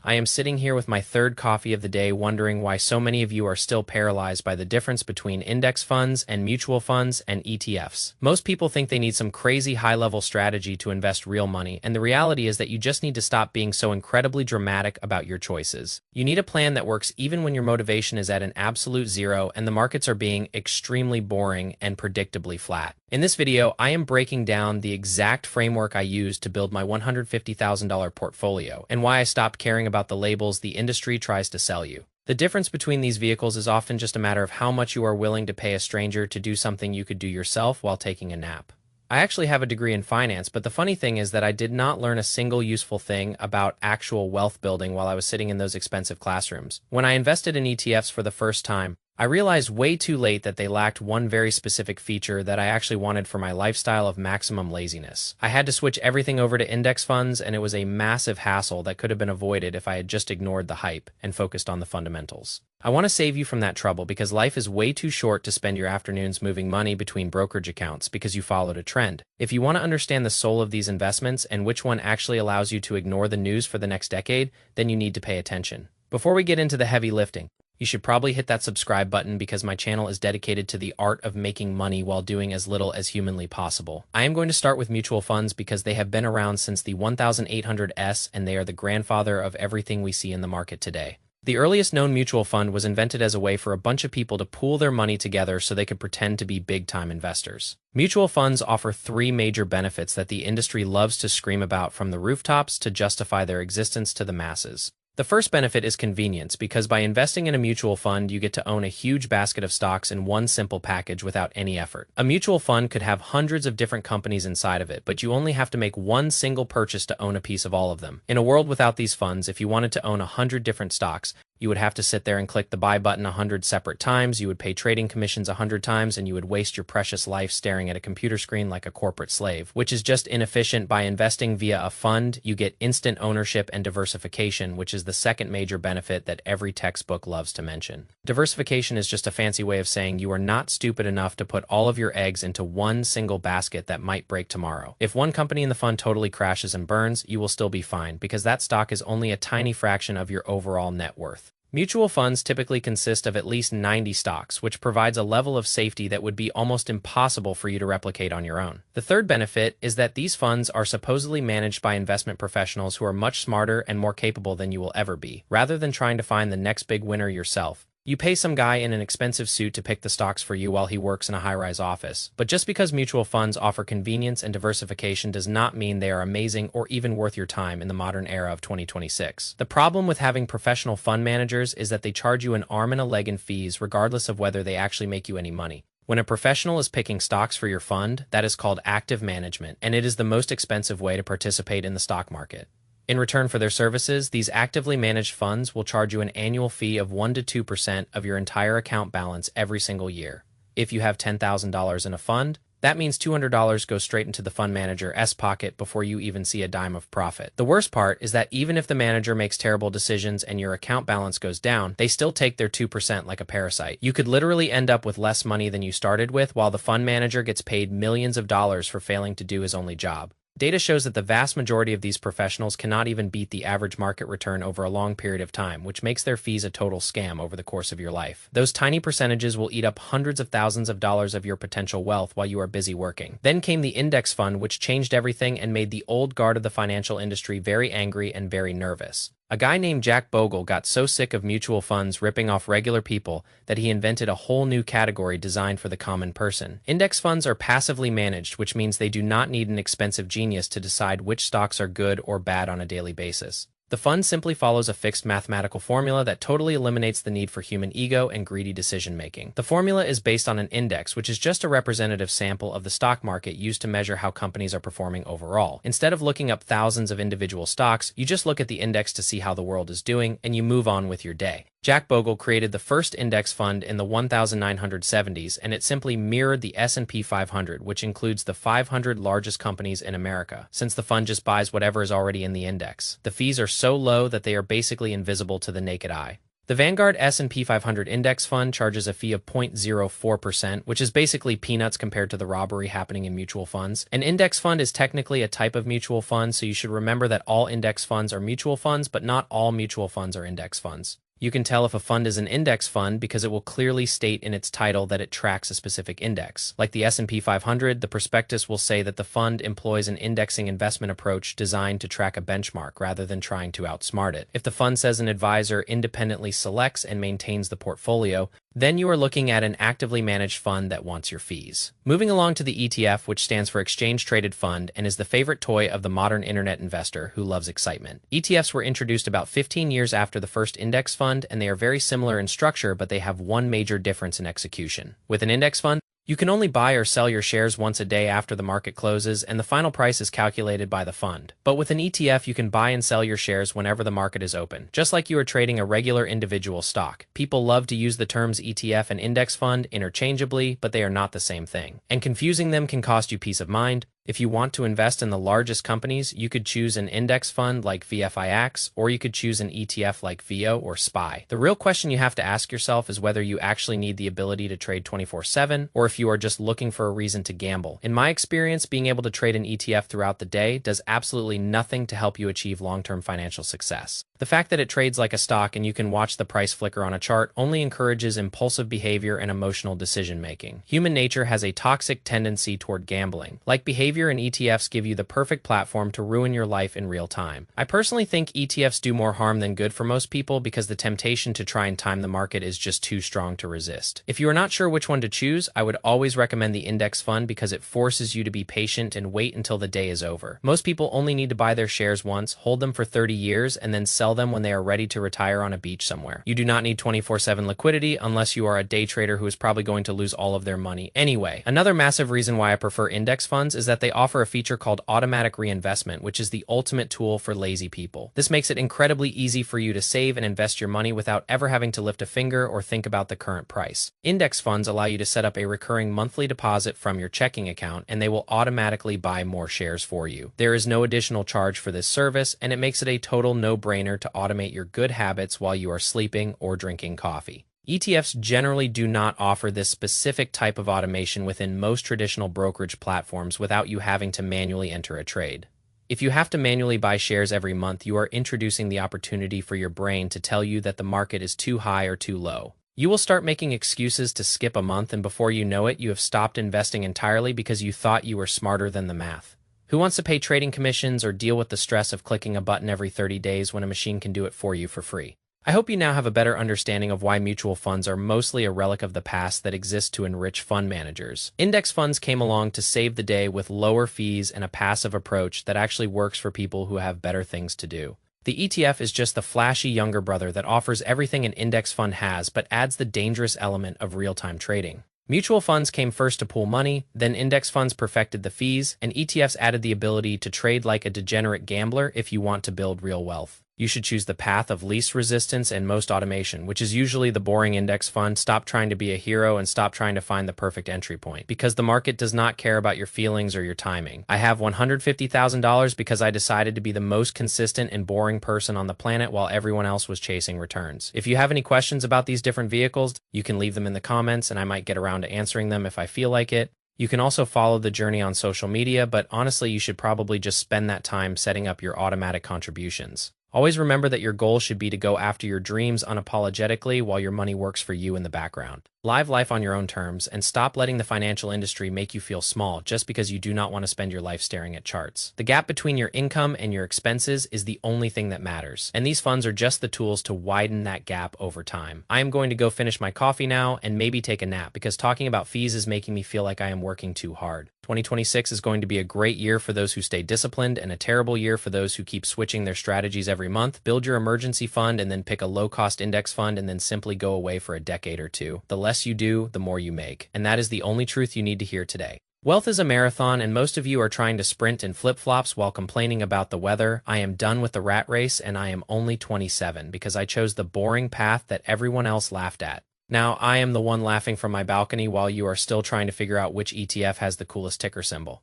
I am sitting here with my third coffee of the day wondering why so many of you are still paralyzed by the difference between index funds and mutual funds and ETFs. Most people think they need some crazy high-level strategy to invest real money, and the reality is that you just need to stop being so incredibly dramatic about your choices. You need a plan that works even when your motivation is at an absolute zero and the markets are being extremely boring and predictably flat. In this video, I am breaking down the exact framework I used to build my $150,000 portfolio and why I stopped caring about the labels the industry tries to sell you. The difference between these vehicles is often just a matter of how much you are willing to pay a stranger to do something you could do yourself while taking a nap. I actually have a degree in finance, but the funny thing is that I did not learn a single useful thing about actual wealth building while I was sitting in those expensive classrooms. When I invested in ETFs for the first time, I realized way too late that they lacked one very specific feature that I actually wanted for my lifestyle of maximum laziness. I had to switch everything over to index funds, and it was a massive hassle that could have been avoided if I had just ignored the hype and focused on the fundamentals. I want to save you from that trouble because life is way too short to spend your afternoons moving money between brokerage accounts because you followed a trend. If you want to understand the soul of these investments and which one actually allows you to ignore the news for the next decade, then you need to pay attention. Before we get into the heavy lifting, you should probably hit that subscribe button because my channel is dedicated to the art of making money while doing as little as humanly possible. I am going to start with mutual funds because they have been around since the 1800s and they are the grandfather of everything we see in the market today. The earliest known mutual fund was invented as a way for a bunch of people to pool their money together so they could pretend to be big-time investors. Mutual funds offer three major benefits that the industry loves to scream about from the rooftops to justify their existence to the masses. The first benefit is convenience because by investing in a mutual fund, you get to own a huge basket of stocks in one simple package without any effort. A mutual fund could have hundreds of different companies inside of it, but you only have to make one single purchase to own a piece of all of them. In a world without these funds, if you wanted to own 100 different stocks, you would have to sit there and click the buy button 100 separate times, you would pay trading commissions 100 times, and you would waste your precious life staring at a computer screen like a corporate slave, which is just inefficient. By investing via a fund, you get instant ownership and diversification, which is the second major benefit that every textbook loves to mention. Diversification is just a fancy way of saying you are not stupid enough to put all of your eggs into one single basket that might break tomorrow. If one company in the fund totally crashes and burns, you will still be fine because that stock is only a tiny fraction of your overall net worth. Mutual funds typically consist of at least 90 stocks, which provides a level of safety that would be almost impossible for you to replicate on your own. The third benefit is that these funds are supposedly managed by investment professionals who are much smarter and more capable than you will ever be. Rather than trying to find the next big winner yourself, you pay some guy in an expensive suit to pick the stocks for you while he works in a high-rise office. But just because mutual funds offer convenience and diversification does not mean they are amazing or even worth your time in the modern era of 2026. The problem with having professional fund managers is that they charge you an arm and a leg in fees regardless of whether they actually make you any money. When a professional is picking stocks for your fund, that is called active management, and it is the most expensive way to participate in the stock market. In return for their services, these actively managed funds will charge you an annual fee of 1 to 2% of your entire account balance every single year. If you have $10,000 in a fund, that means $200 goes straight into the fund manager's pocket before you even see a dime of profit. The worst part is that even if the manager makes terrible decisions and your account balance goes down, they still take their 2% like a parasite. You could literally end up with less money than you started with, while the fund manager gets paid millions of dollars for failing to do his only job. Data shows that the vast majority of these professionals cannot even beat the average market return over a long period of time, which makes their fees a total scam over the course of your life. Those tiny percentages will eat up hundreds of thousands of dollars of your potential wealth while you are busy working. Then came the index fund, which changed everything and made the old guard of the financial industry very angry and very nervous. A guy named Jack Bogle got so sick of mutual funds ripping off regular people that he invented a whole new category designed for the common person. Index funds are passively managed, which means they do not need an expensive genius to decide which stocks are good or bad on a daily basis. The fund simply follows a fixed mathematical formula that totally eliminates the need for human ego and greedy decision-making. The formula is based on an index, which is just a representative sample of the stock market used to measure how companies are performing overall. Instead of looking up thousands of individual stocks, you just look at the index to see how the world is doing, and you move on with your day. Jack Bogle created the first index fund in the 1970s, and it simply mirrored the S&P 500, which includes the 500 largest companies in America, since the fund just buys whatever is already in the index. The fees are so low that they are basically invisible to the naked eye. The Vanguard S&P 500 Index Fund charges a fee of 0.04%, which is basically peanuts compared to the robbery happening in mutual funds. An index fund is technically a type of mutual fund, so you should remember that all index funds are mutual funds, but not all mutual funds are index funds. You can tell if a fund is an index fund because it will clearly state in its title that it tracks a specific index. Like the S&P 500, the prospectus will say that the fund employs an indexing investment approach designed to track a benchmark rather than trying to outsmart it. If the fund says an advisor independently selects and maintains the portfolio, then you are looking at an actively managed fund that wants your fees. Moving along to the ETF, which stands for Exchange Traded Fund and is the favorite toy of the modern internet investor who loves excitement. ETFs were introduced about 15 years after the first index fund, and they are very similar in structure, but they have one major difference in execution. With an index fund, you can only buy or sell your shares once a day after the market closes, and the final price is calculated by the fund. But with an ETF, you can buy and sell your shares whenever the market is open, just like you are trading a regular individual stock. People love to use the terms ETF and index fund interchangeably, but they are not the same thing. And confusing them can cost you peace of mind. If you want to invest in the largest companies, you could choose an index fund like VFIX, or you could choose an ETF like VIO or SPY. The real question you have to ask yourself is whether you actually need the ability to trade 24/7, or if you are just looking for a reason to gamble. In my experience, being able to trade an ETF throughout the day does absolutely nothing to help you achieve long-term financial success. The fact that it trades like a stock and you can watch the price flicker on a chart only encourages impulsive behavior and emotional decision-making. Human nature has a toxic tendency toward gambling. Like behavior, and ETFs give you the perfect platform to ruin your life in real time. I personally think ETFs do more harm than good for most people because the temptation to try and time the market is just too strong to resist. If you are not sure which one to choose, I would always recommend the index fund because it forces you to be patient and wait until the day is over. Most people only need to buy their shares once, hold them for 30 years, and then sell them when they are ready to retire on a beach somewhere. You do not need 24/7 liquidity unless you are a day trader who is probably going to lose all of their money anyway. Another massive reason why I prefer index funds is that they offer a feature called automatic reinvestment, which is the ultimate tool for lazy people. This makes it incredibly easy for you to save and invest your money without ever having to lift a finger or think about the current price. Index funds allow you to set up a recurring monthly deposit from your checking account, and they will automatically buy more shares for you. There is no additional charge for this service, and it makes it a total no-brainer to automate your good habits while you are sleeping or drinking coffee. ETFs generally do not offer this specific type of automation within most traditional brokerage platforms without you having to manually enter a trade. If you have to manually buy shares every month, you are introducing the opportunity for your brain to tell you that the market is too high or too low. You will start making excuses to skip a month, and before you know it, you have stopped investing entirely because you thought you were smarter than the math. Who wants to pay trading commissions or deal with the stress of clicking a button every 30 days when a machine can do it for you for free? I hope you now have a better understanding of why mutual funds are mostly a relic of the past that exists to enrich fund managers. Index funds came along to save the day with lower fees and a passive approach that actually works for people who have better things to do. The ETF is just the flashy younger brother that offers everything an index fund has but adds the dangerous element of real-time trading. Mutual funds came first to pool money, then index funds perfected the fees, and ETFs added the ability to trade like a degenerate gambler if you want to build real wealth. You should choose the path of least resistance and most automation, which is usually the boring index fund. Stop trying to be a hero and stop trying to find the perfect entry point, because the market does not care about your feelings or your timing. I have $150,000 because I decided to be the most consistent and boring person on the planet while everyone else was chasing returns. If you have any questions about these different vehicles, you can leave them in the comments and I might get around to answering them if I feel like it. You can also follow the journey on social media, but honestly, you should probably just spend that time setting up your automatic contributions. Always remember that your goal should be to go after your dreams unapologetically while your money works for you in the background. Live life on your own terms and stop letting the financial industry make you feel small just because you do not want to spend your life staring at charts. The gap between your income and your expenses is the only thing that matters, and these funds are just the tools to widen that gap over time. I am going to go finish my coffee now and maybe take a nap because talking about fees is making me feel like I am working too hard. 2026 is going to be a great year for those who stay disciplined and a terrible year for those who keep switching their strategies every month. Build your emergency fund and then pick a low-cost index fund and then simply go away for a decade or two. The less you do, the more you make. And that is the only truth you need to hear today. Wealth is a marathon, and most of you are trying to sprint in flip-flops while complaining about the weather. I am done with the rat race, and I am only 27 because I chose the boring path that everyone else laughed at. Now, I am the one laughing from my balcony while you are still trying to figure out which ETF has the coolest ticker symbol.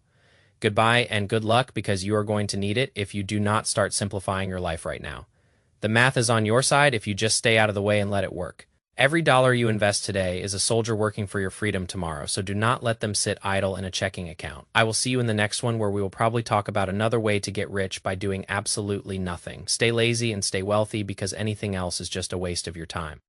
Goodbye and good luck because you are going to need it if you do not start simplifying your life right now. The math is on your side if you just stay out of the way and let it work. Every dollar you invest today is a soldier working for your freedom tomorrow, so do not let them sit idle in a checking account. I will see you in the next one where we will probably talk about another way to get rich by doing absolutely nothing. Stay lazy and stay wealthy because anything else is just a waste of your time.